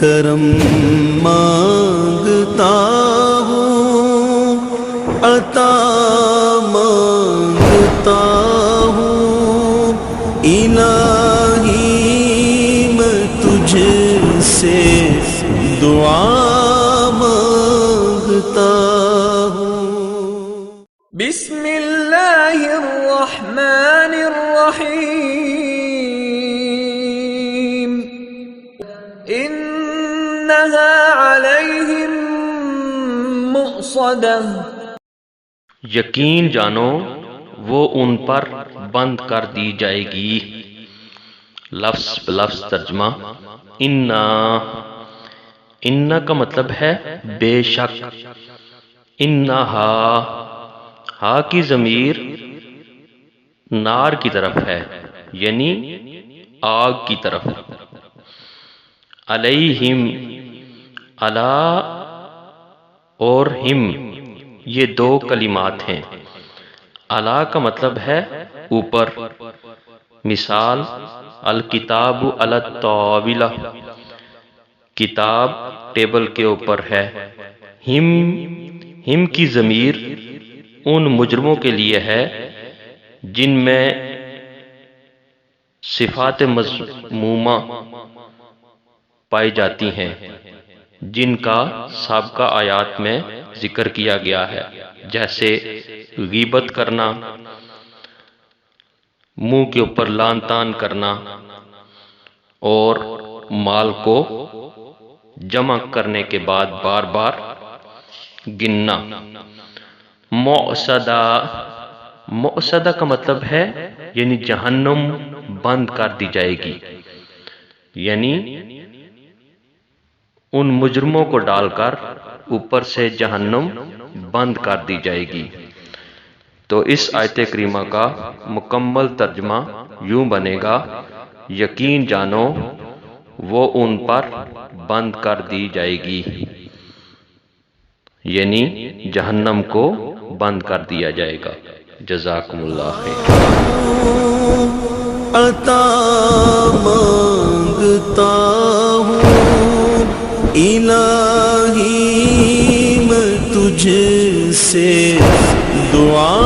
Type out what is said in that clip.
کرم مانگتا ہوں، عطا مانگتا ہوں، الہی میں تجھ سے دعا مانگتا ہوں۔ بسم اللہ الرحمن الرحیم، انہا علیہم مؤصدہ، یقین جانو وہ ان پر بند کر دی جائے گی۔ لفظ بلفظ ترجمہ، انا کا مطلب ہے بے شک، انہا، ہا کی ضمیر نار کی طرف ہے، یعنی آگ کی طرف۔ علیہم، علا اور ہم یہ دو کلمات ہیں۔ علا کا مطلب ہے اوپر، مثال الکتاب علی الطاولہ، کتاب ٹیبل کے اوپر ہے۔ ہم کی ضمیر ان مجرموں کے لیے ہے جن میں صفات مذمومہ پائی جاتی ہیں، جن کا سابقہ آیات میں ذکر کیا گیا ہے، جیسے غیبت کرنا، منہ کے اوپر لان تان کرنا، اور مال کو جمع کرنے کے بعد بار بار گننا۔ مؤصدہ کا مطلب ہے یعنی جہنم بند کر دی جائے گی، یعنی ان مجرموں کو ڈال کر اوپر سے جہنم بند کر دی جائے گی۔ تو اس آیت کریمہ کا مکمل ترجمہ یوں بنے گا، یقین جانو وہ ان پر بند کر دی جائے گی، یعنی جہنم کو بند کر دیا جائے گا۔ جزاکم اللہ خیر۔ عطا مانگتا ہوں، الہی میں تجھ سے دعا